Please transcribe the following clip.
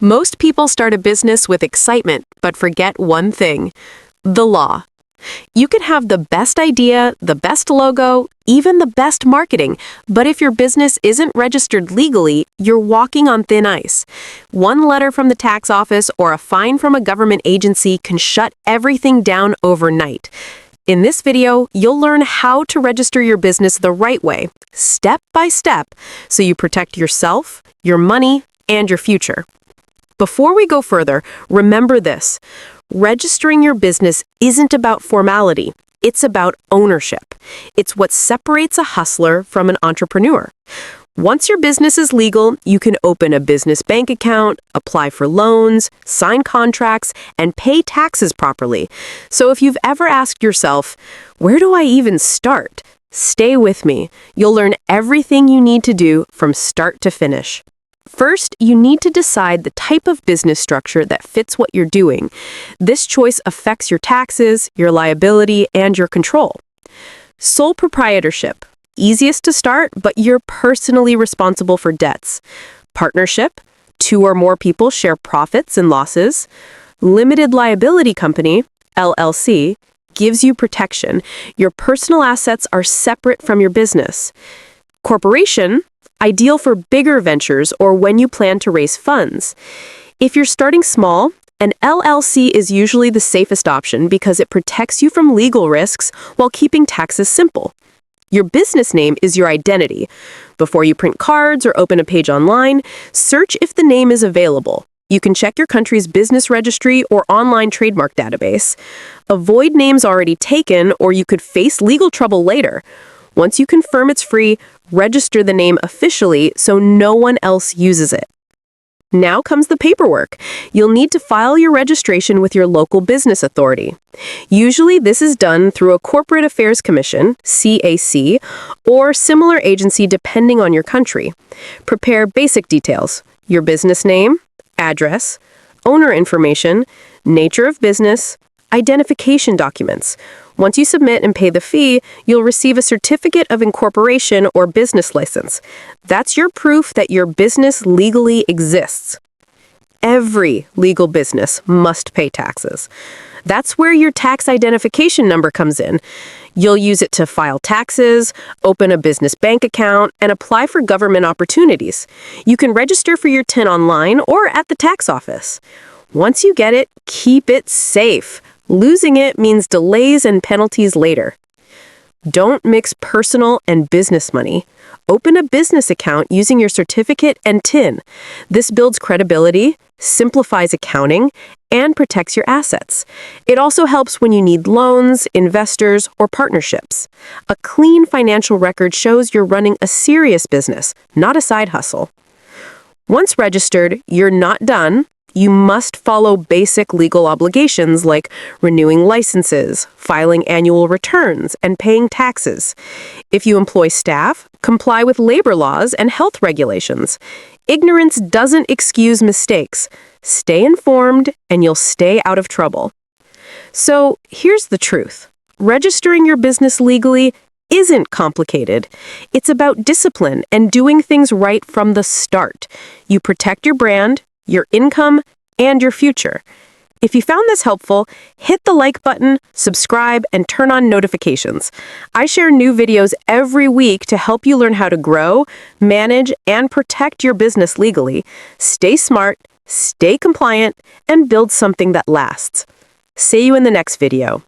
Most people start a business with excitement, but forget one thing: the law. You can have the best idea, the best logo, even the best marketing, but if your business isn't registered legally, you're walking on thin ice. One letter from the tax office or a fine from a government agency can shut everything down overnight. In this video, you'll learn how to register your business the right way, step by step, so you protect yourself, your money, and your future. Before we go further, remember this: registering your business isn't about formality, it's about ownership. It's what separates a hustler from an entrepreneur. Once your business is legal, you can open a business bank account, apply for loans, sign contracts, and pay taxes properly. So if you've ever asked yourself, where do I even start? Stay with me. You'll learn everything you need to do from start to finish. First, you need to decide the type of business structure that fits what you're doing. This choice affects your taxes, your liability, and your control. Sole proprietorship. Easiest to start, but you're personally responsible for debts. Partnership. 2 or more people share profits and losses. Limited liability company, LLC, gives you protection. Your personal assets are separate from your business. Corporation, ideal for bigger ventures or when you plan to raise funds. If you're starting small, an LLC is usually the safest option because it protects you from legal risks while keeping taxes simple. Your business name is your identity. Before you print cards or open a page online, search if the name is available. You can check your country's business registry or online trademark database. Avoid names already taken, or you could face legal trouble later. Once you confirm it's free, register the name officially so no one else uses it. Now comes the paperwork. You'll need to file your registration with your local business authority. Usually this is done through a Corporate Affairs Commission, CAC, or similar agency depending on your country. Prepare basic details: your business name, address, owner information, nature of business, identification documents. Once you submit and pay the fee, you'll receive a certificate of incorporation or business license. That's your proof that your business legally exists. Every legal business must pay taxes. That's where your tax identification number comes in. You'll use it to file taxes, open a business bank account, and apply for government opportunities. You can register for your TIN online or at the tax office. Once you get it, keep it safe. Losing it means delays and penalties later. Don't mix personal and business money. Open a business account using your certificate and TIN. This builds credibility, simplifies accounting, and protects your assets. It also helps when you need loans, investors, or partnerships. A clean financial record shows you're running a serious business, not a side hustle. Once registered, you're not done. You must follow basic legal obligations like renewing licenses, filing annual returns, and paying taxes. If you employ staff, comply with labor laws and health regulations. Ignorance doesn't excuse mistakes. Stay informed, and you'll stay out of trouble. So here's the truth. Registering your business legally isn't complicated. It's about discipline and doing things right from the start. You protect your brand, your income, and your future. If you found this helpful, hit the like button, subscribe, and turn on notifications. I share new videos every week to help you learn how to grow, manage, and protect your business legally. Stay smart, stay compliant, and build something that lasts. See you in the next video.